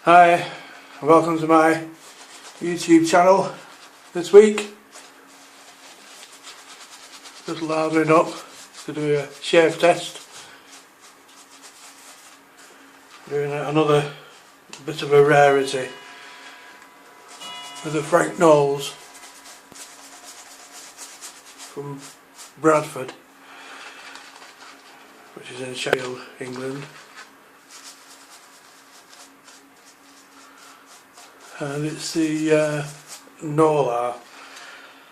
Hi, welcome to my YouTube channel this week. Just lathering up to do a shave test. Doing another bit of a rarity with the Frank Knowles from Bradford, which is in Sheffield, England. And it's the Knowlar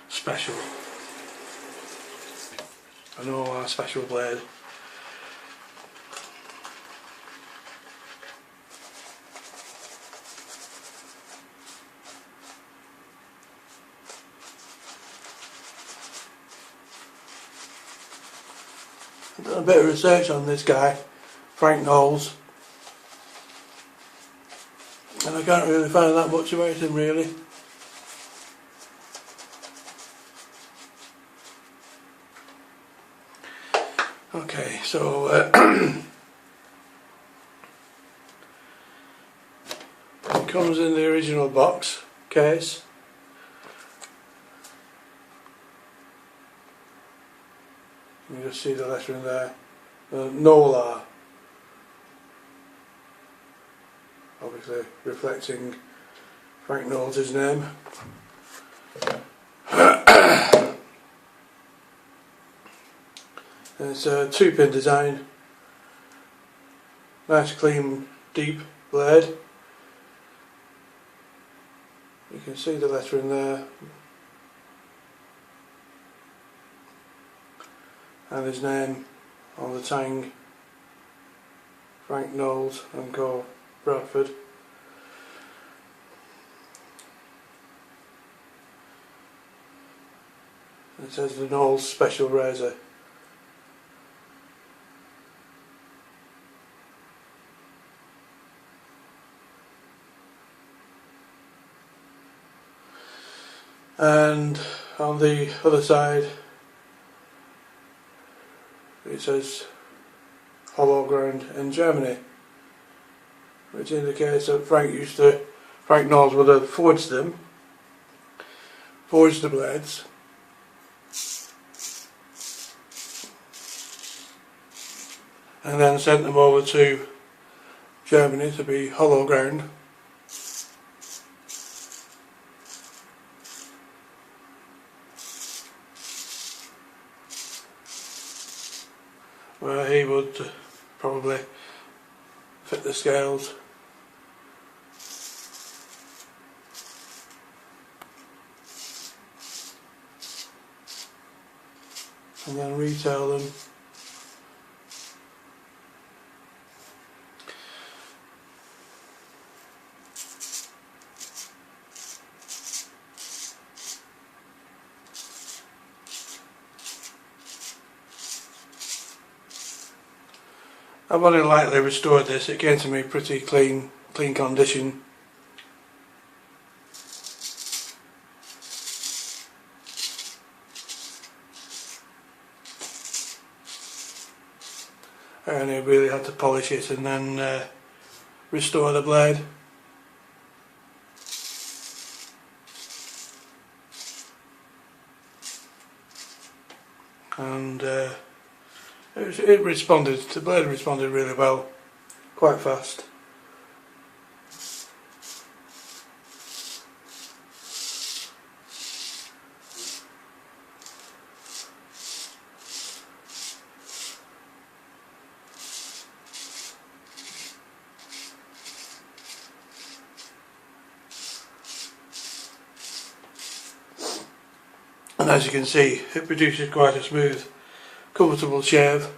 special. A Knowlar special blade. I've done a bit of research on this guy, Frank Knowles, and I can't really find that much about him really. Okay, so it comes in the original box case. You can just see the letter in there, Knowlar, obviously reflecting Frank Knowles' name. And it's a 2-pin design, nice clean deep blade. You can see the letter in there, and his name on the tang, Frank Knowles and Co, Bradford. It says the Knowles Special Razor. And on the other side it says hollow ground in Germany, which indicates that Frank Knowles would have forged the blades, and then sent them over to Germany to be hollow ground. Where he would probably fit the scales and then retail them. I've only lightly restored this. It came to me pretty clean condition. I only really had to polish it and then restore the blade. And the blade responded really well, quite fast. And as you can see, it produces quite a smooth, comfortable shave.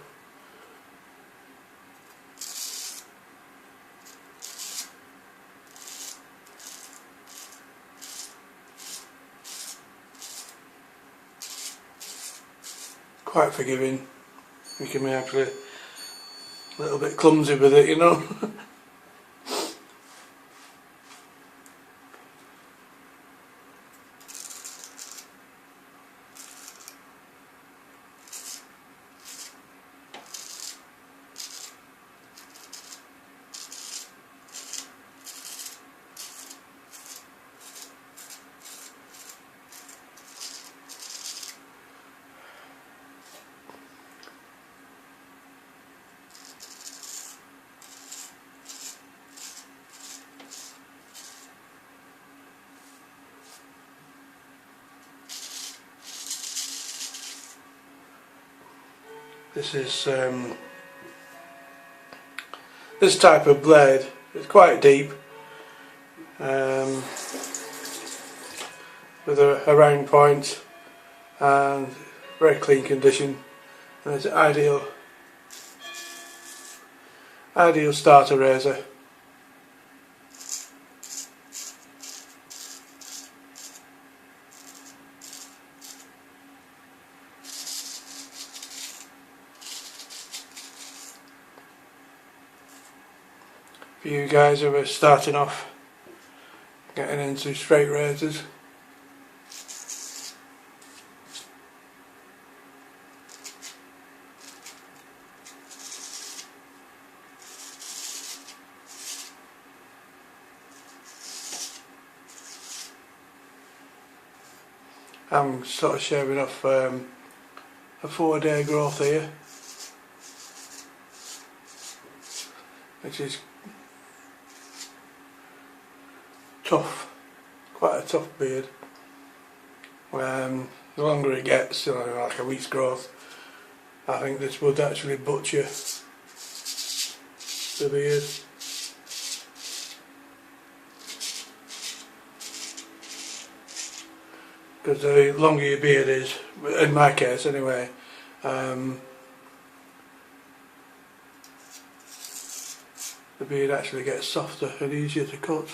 Quite forgiving. You can be actually a little bit clumsy with it, you know. This is this type of blade. It's quite deep, with a round point and very clean condition, and it's an ideal starter razor. For you guys who are starting off getting into straight razors, I'm sort of shaving off a 4-day growth here, which is tough, quite a tough beard. The longer it gets, you know, like a week's growth, I think this would actually butcher the beard. Because the longer your beard is, in my case anyway, the beard actually gets softer and easier to cut.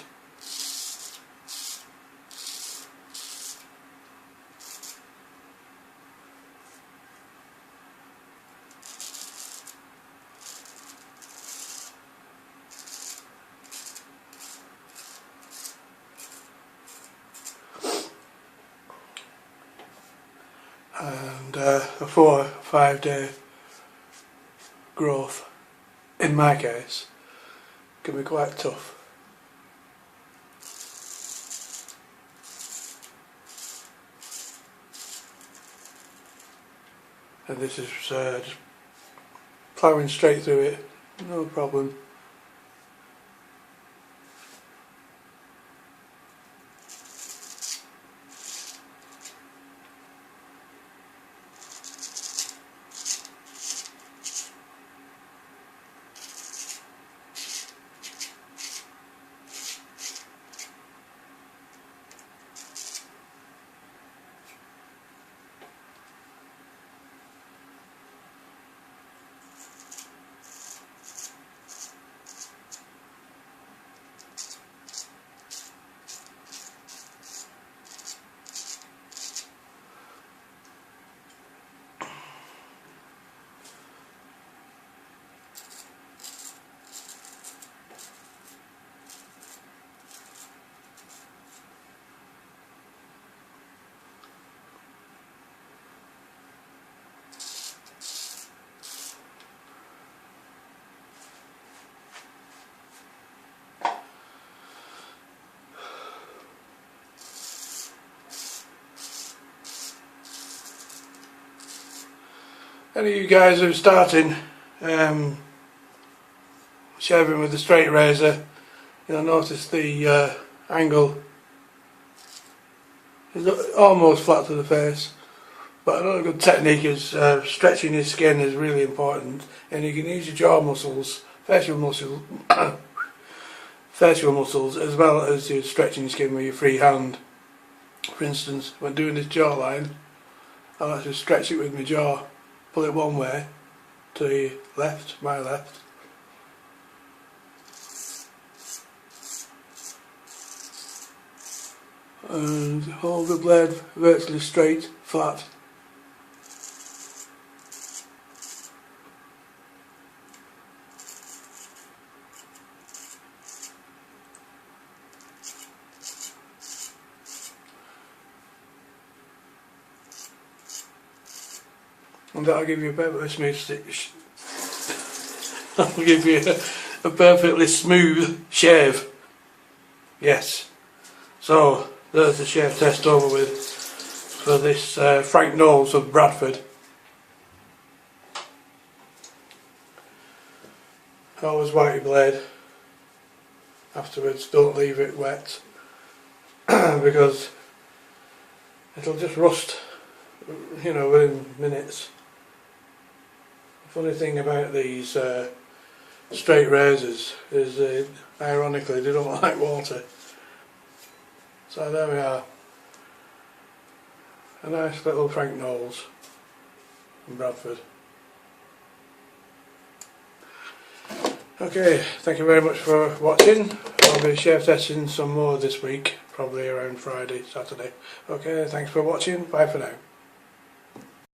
And a 4 or 5 day growth, in my case, can be quite tough. And this is just ploughing straight through it, no problem. Any of you guys who are starting shaving with a straight razor, you'll notice the angle is almost flat to the face. But another good technique is stretching your skin is really important, and you can use your jaw muscles, facial muscles, as well as you stretching your skin with your free hand. For instance, when doing this jawline, I'll actually stretch it with my jaw, pull it one way to the left, my left, and hold the blade virtually straight, flat. And that'll give you a perfectly smooth that'll give you a perfectly smooth shave. Yes. So there's the shave test over with for this Frank Knowles of Bradford. Always white your blade afterwards, don't leave it wet because it'll just rust, you know, within minutes. funny thing about these straight razors is ironically they don't like water. So there we are. A nice little Frank Knowles in Bradford. Okay, thank you very much for watching. I'll be shave testing some more this week, probably around Friday, Saturday. Okay, thanks for watching. Bye for now.